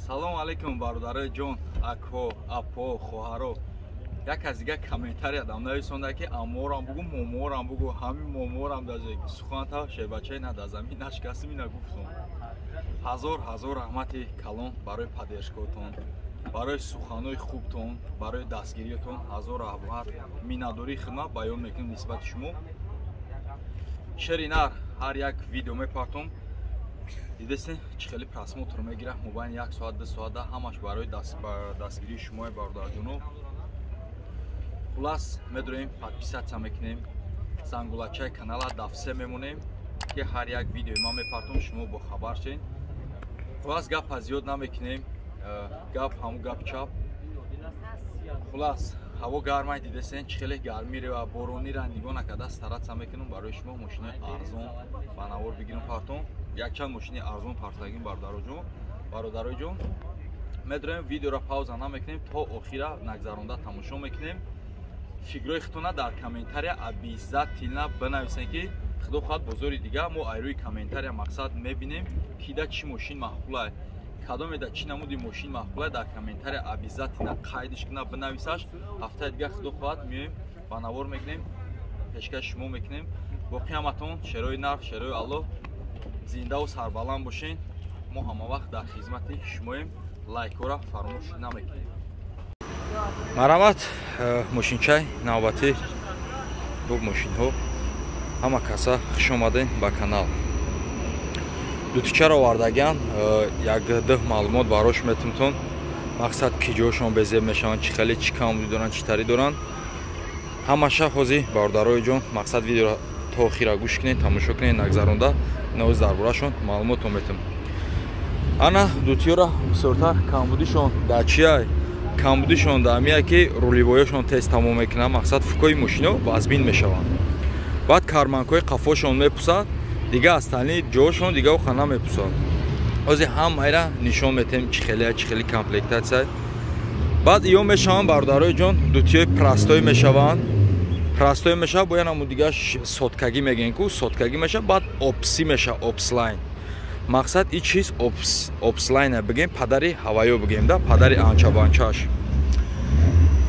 Салом алейкум бародарои ҷон, акҳо, апҳо, хоҳаро. Як аз дига комментария дам нависонда ки амморам бугу, моморам бугу, ҳамин моморам дазек суханта шебачай надазами нашкаси мина гуфтум. ҳазор раҳмати калон барои паддержкотон, барои суханои хубтон, барои дастгириятон ҳазор раҳмат, миннатдории хидмат баён мекунем нисбати шумо. Шеринар ҳар як видео мепартом. Дидестин чӣ хеле просмотр мегира мобайни 1 соат 2 соат ҳамаш барои дастгирии шумои бародарҷоно. Хулас медурем подписатсия мекунем, зангулачаи канала дафсе мемонем ки ҳар як видеои ман мепартом шумо бохабар шед. Хулас гапа зиёд намекунем, гап ҳамун гап чап. Хулас ҳаво гармай дидестин чӣ хеле гармира боронира нигоҳ накарда старатсия мекунам барои шумо мошинаи арзон ба навор бигирам партом. Якчанд мошини арзон партагим бародарои ҷон. Медурем видеоро пауза намекунем, то охира нагзаронда тамошо мекунем. Фикрои худтона дар комментария абиззат тилна бинависем ки худо хоҳад бозори дига мо айрӯи комментария мақсад мебинем кида чӣ мошин маҳбулай, кадомеда чӣ намуди мошин маҳбулай дар комментария абиззат тилна қайдиш кина бинависаш. Ҳафтаи дига худо хоҳад меоем ба навор мекунем, пешкаши шумо мекунем. Боқи ҳаматон шерои нар, шерои Аллоҳ зиндаву сарбаланд бошен. Мо ҳама вақт дар хизмати шумоем. Лайкора фаромӯш намекунем. Марамат мошинчай навбати бу мошинҳо ҳама каса хуш омаден ба канал. Дутичаро вардаган як ду маълумот барош метимтон. Мақсад ки ҷойшон безеб мешаванд, чӣ хеле чӣ камбуди доранд, чӣ тари доранд. Ҳамаша ҳозир бародарои ҷон мақсад видеоро то охира гӯш кунед, тамошо кунед, нагзаронда навоз дарборашон маълумотон метим. Ана дутиёра бисёртар камбудишон дар чияй? Камбудишон дар мия ки рулевояшон тез тамом мекунанд, мақсад фукои мошино вазбин мешаванд. Баъд карманкои қафошон мепусад, дига аз тани ҷоашон дига оха намепусад. ҳозир ҳамаира нишон метем чӣ хеле комплектатсия. Баъд иё мешаванд бародарои ҷон, дутиёи простой мешаванд. Простой мешавад бо янаму дига соткагӣ мегӯем ку соткагӣ мешавад, баъд опси мешавад, опслайн. Мақсад ин чиз опслайна бигем, падари ҳаваё бигем да, падари анчабанчаш.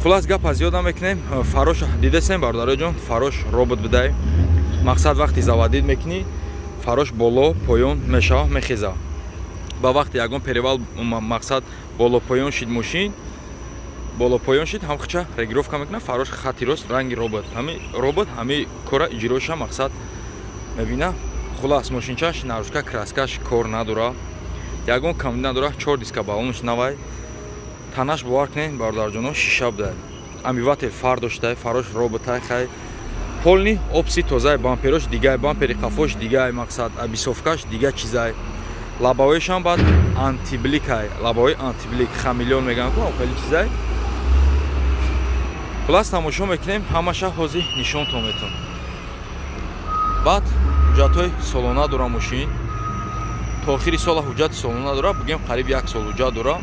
Хулас гапа зиёд намекунем. Фарош дидесем бародарои ҷон, фарош робот бидай. Мақсад вақти заводид мекунӣ, фарош боло поён мешавад, мехеза. Ба вақти ягон перевал мақсад боло поён шид мошин, боло поён шид ҳамхча регировка мекунад, фарош хати рост ранги робот. Робот ҳами кора иҷроша мақсад мебина. Хулас мошинчаш наружка краскаш кор надора. Ягон камди надора, 4 диска балонш навай. Танаш бовар кунед бародарҷоно шиша будай. Амбивател фар доштай, фарош роботай хай. Полни опси тозай, бамперош дигай, бампери қафош дигай, мақсад бисовкаш дига чизай. Лабавоишам баъд антибликай, лабавои антиблик хамелеон мегӯям ку хеле чизай. Хулас тамошо мекунем, ҳамаша ҳозир нишонтон метон. Баъд ҳуҷҷатҳои солона дора мошин. То охири сола ҳуҷҷати солона дора, бигем қариб 1 сол ҳуҷҷат дора.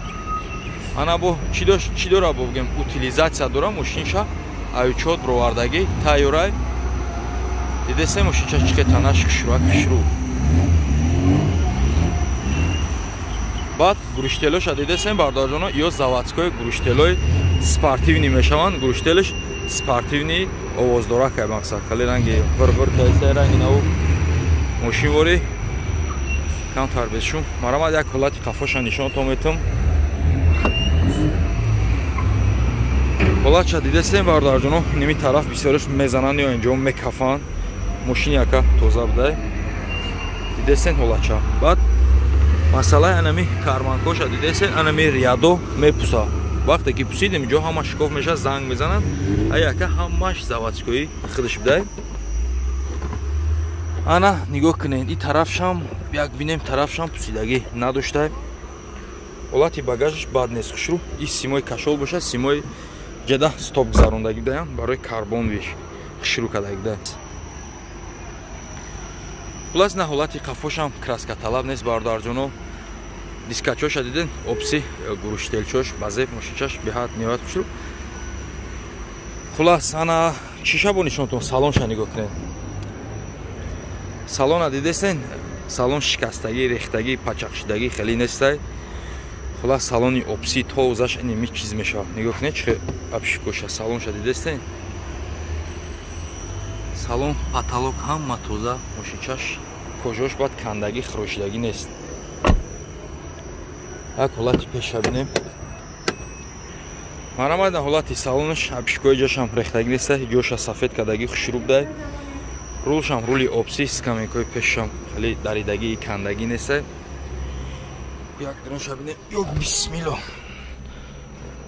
Ана бо чӣ дора бо бигем утилизатсия дора мошинша авичот бировардагӣ тайёрай. Дидесем мошинча чӣ хел танаш кушру. Баъд гуруштелоша дидесем бародарҷоно, иё заводскои гуруштелои спортивни мешаванд. Гуруштелиш спортивни овоздора кай мақсад хеле ранги вир кайсай ранги наву мошинвори кам тарбезшум. Марамад як ҳолати қафоша нишонтон метам. ҳолатша дидесем бародарҷоно, ними тараф бисёраш мезананд ё инҷо мекафанд. Мошини яка тоза будай. Дидесен ҳолатша. Баъд масъалаи анами карманкоша дидесен, анами риядо мепуса. Вақте ки пусидем ҷо ҳама шикоф меша, занг мезанад. Яка ҳамаш заводскои худаш будай. Ана нигоҳ кунед, ин тарафшам як бинем тарафшам пусидагӣ надоштай. ҳолати багажиш бад нест, хушрӯ. Ин симои кашол боша, симои ҷада стоп гузарондагӣ будаям барои карбон виш хушрӯ кардагӣ буда. Хулас на ҳолати қафошам краскаталаб нест бародарҷоно. Дискачоша диден, опси гуруштелчош базеб мошинчаш беҳад ниҳоят хушрӯ. Хулас ана шиша бо нишонтон салонша нигоҳ кунед. Салона дидесен, салон шикастагӣ, рехтагӣ, пачақшидагӣ хеле нестай. хулас салони опси то узаш инми чиз мешавад. Нигоҳ кунед чӣ абшикоша салонша дидестен. Салон потолок ҳама тоза, мошинчаш кожош бад кандагӣ хирошидагӣ нест. Як ҳолати пеша бинем. Марамад ҳолати салонаш абшикои ҷашам рехтагӣ неста, ҷоша сафед кардагӣ хушруб дай. Рулшам рули опси, скамейкои пешам хеле даридагӣ кандагӣ неста. Як дроша бинем. Ёк бисмилло.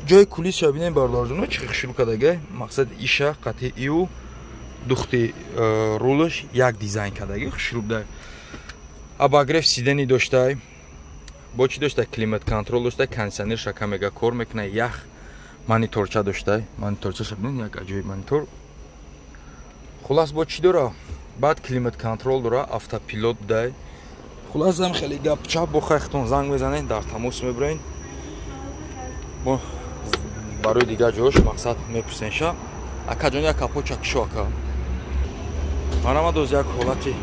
Ҷои кулисша бинем бардорҷоно чӣ хушруб кардагӣ. Мақсад иша қати иу духти рулаш як дизайн кардагӣ хушруб дай. Абагреф сидени доштай. Бо чӣ доштай? Климат контрол доштай, кондиционерша камега кор мекунад, ях мониторча доштай. Мониторчаша бинем як аҷоиб монитор. Хулас бо чӣ дора? Баъд климат контрол дора, автопилот дай. Хулас зам хеле гапчап бо хайхтон занг мезанед, дар тамос мебурен. Бо барои дигар ҷош мақсад мепурсенша. Акаҷон як капоча кишо ака. Манама доз як ҳолати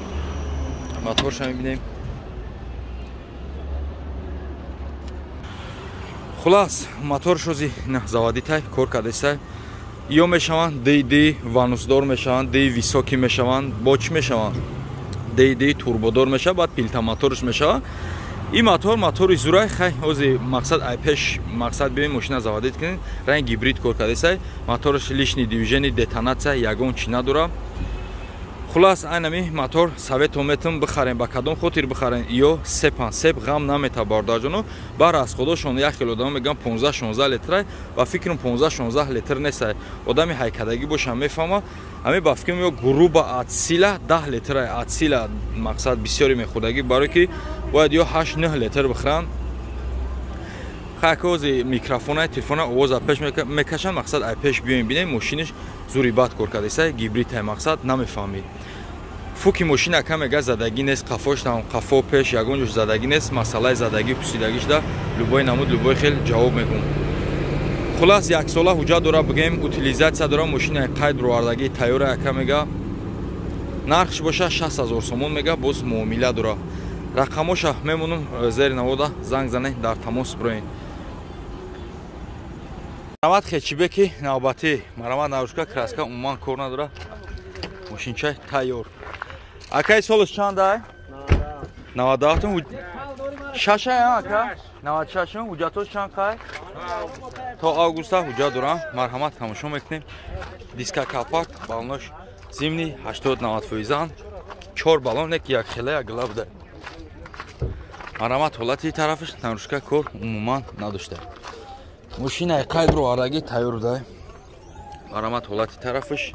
моторша мебинем. Хулас мотор шози заводитай кор кардестай. Ё мешаванд ДД ванусдор мешаванд, ДД високи мешаванд, бо чӣ мешаванд? ДД турбодор мешавад, баъд пилта моторш мешавад. Ин мотори зурай хай ҳози мақсад айпеш мақсад бибин мошина заводит кунед, ранг гибрид кор кардестай. Моторш лишни движени детонатсия ягон чӣ надора. Хулас айнами мотор советом метам бихарем, ба кадом хотир бихарем? Ё сепан сеп ғам намета бардорҷоно. Ба расходошон як хел одам мегам 15-16 литр, ба фикрам 15-16 литр нест. Одами ҳайкадагӣ бошам мефаҳма. Ами ба фикрам ё груба атсила 10 литр атсила мақсад бисёри мехӯрдагӣ, барои ки бояд ё 8-9 литр бихӯранд. Хайкози микрофона, телефона овоз пеш мекашанд, мақсад ай пеш биёем бинем мошинаш зури бад кор кардеса, гибрид ай мақсад намефаҳмед. Фуки мошина камега задагӣ нест, қафош там қафо пеш ягон ҷош задагӣ нест, масъалаи задагӣ пусидагишда любой намуд любой хел ҷавоб мегӯм. Хулас як сола ҳуҷҷат дора бигем, утилизатсия дора, мошина қайд бировардагӣ тайёра камега. Нархш боша 60,000 сомон мега, боз муомила дора. Рақамоша мемонам зери навода занг зане дар тамос буроен. Марамад хечибеки навбати марамад навушка краска умуман кор надора. Мошинчай тайёр. Акай солаш чанд ай? 90. Шаша ака? 96 ҳуҷҷатош чанд қай? То августа ҳуҷҷат дорам. Марҳамат тамошо мекунем. Диска капак балонош зимни 80-90%. 4 балон як як хела як глав да. Марамат ҳолати тарафаш нарушка кор умуман надошта. Мошина қайдро араги тайёр дай. Марамат ҳолати тарафаш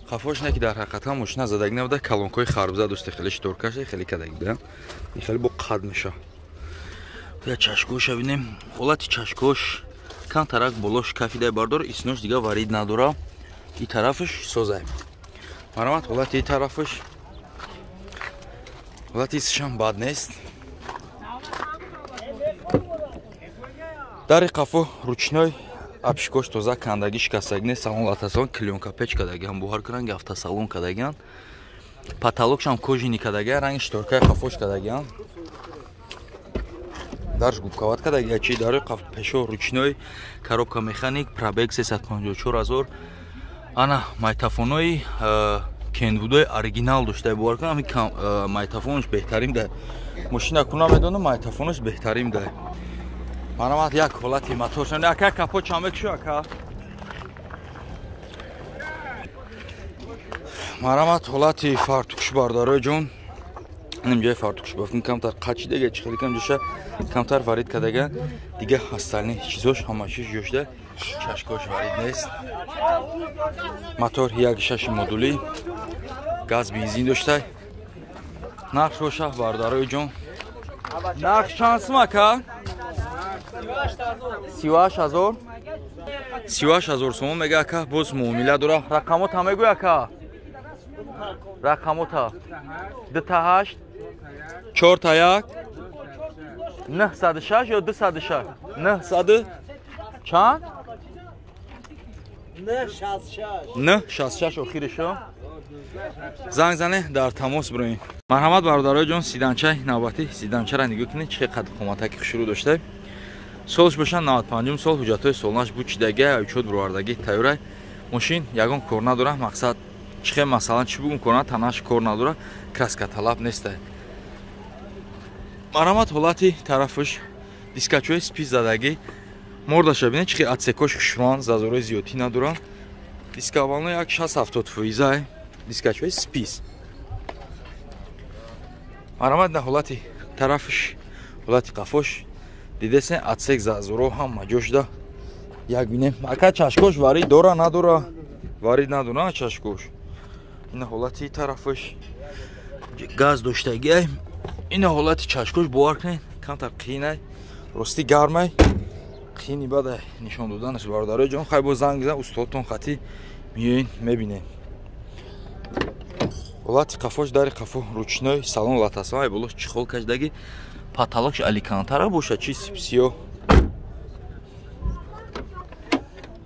қафош не ки дар ҳақиқатан мошина задагӣ набуда, калонкои харбза дошта, хеле шторкаша, хеле кадагӣ да. И хеле бо қад меша. Я чашкоша бинем. Ҳолати чашкош кан тарак болош кафи дай бардор, иснош дига варид надора. И тарафаш созай. Марамат ҳолати тарафаш ҳолати исшам бад нест. Дари қафо ручной абшикош тоза кандаги шикастагӣ нест, салон латасон клёнка печ кадагиан, буҳар кранги автосалон кадагиан. Потолокшам кожини кадагиан, ранги шторкаи қафош кадагиан. Дарш губкават кадагиан, чи дари қаф пешо ручной, коробка механик, пробег 354,000. Ана майтафонои кенвудои оригинал доштай, буҳар кранги майтафонш беҳтарин дай. Мошина куна медонам майтафонш беҳтарин дай. Марамат як ҳолати моторшан ака капо чамек шо ака. Марамат ҳолати фартукш бардарои ҷон. Инам ҷои фартукш бафтин камтар қачи дега чи хеле кам ҷоша камтар варид кадага. Дига ҳастални чизош ҳамашиш ҷошда. Чашкош варид нест. Мотор 1.6 модули. Газ бензин доштай. Нарх боша бардарои ҷон. Нарх чанд сум ака? 38,000. 38,000 сомон мега ака, боз муомила дора. Рақамота мегӯй ака? Рақамота 28 4 906 ё 206? 900 чанд? 966 охиришо. Занг зане дар тамос буроин. Марҳамат бародарои ҷон, сиданчаи навбати сиданчара нигоҳ кунед, чӣ қадр қоматаки хушрӯ доштай. Солш бошад 95 сол ҳуҷҷатҳои солнаш бу чидагӣ учуд бурвардагӣ тайёрай. Мошин ягон кор надора, мақсад чихе масалан чӣ бугум кор надора, танаш кор надора, краска талаб нестай. Марамат ҳолати тарафаш дискачҳои спис задагӣ. Мордаша бинед чихе атсекош кушман зазораи зиёдӣ надора. Диска аввално як 670 фоиза дискачҳои спис. Марамат на ҳолати тарафаш ҳолати қафош дидесен атсек зазоро ҳама ҷошда як бинем ака чашкош варид дора надора, варид надора чашкош. Ина ҳолати тарафаш газ доштагиай. Ина ҳолати чашкош бовар кунед камтар қиинай рости гармай қиини бадай нишон доданаш бародарои ҷон хай бо занг бизан устодтон хати миёин мебинед. Ҳолати қафош дари қафо ручной салон латасан ай болош чихол кашдагӣ потолокш аликантара боша чи сипсиё.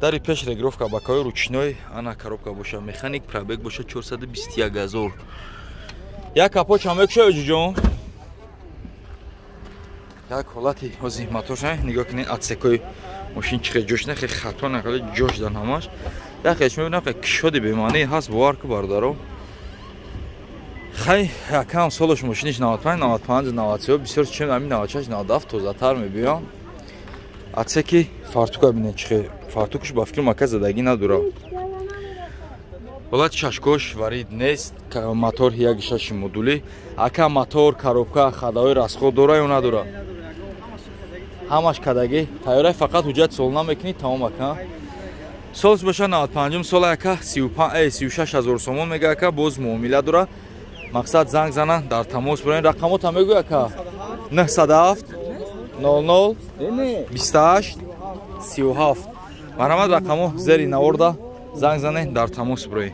Дари пеш регировка бакаҳои ручной ана коробка боша механик пробег боша 421 000. Як капоч мекушои оҷуҷон. Як ҳолати ҳозир мотошай нигоҳ кунед атсекои мошин чихе ҷош нахе хато накарда ҷош дан ҳамаш. Яхеш мебинам хе кишоди бемаънӣ ҳаст бовар ку бардаро. Хай якам солош мошиниш 95 95 93 бисёр чем ами 96 97 тозатар мебиём. Атсеки фартука бинед чихе фартукаш ба фикр мака задагӣ надора. Ҳолати чашкош варид нест. Мотор 1.6 модули. Ака мотор, коробка, хадаҳои расход дора ё надора? Ҳамаш кадагӣ тайёрай фақат ҳуҷҷат сол намекунед тамом ака. Солш боша 95 сол ака 36 000 сомон мега ака боз муомила дора. Мақсад занг занан дар тамос бурен рақамота мегӯй ака 907 00 28 37. Марамат рақамо зери наворда занг занен дар тамос бурен.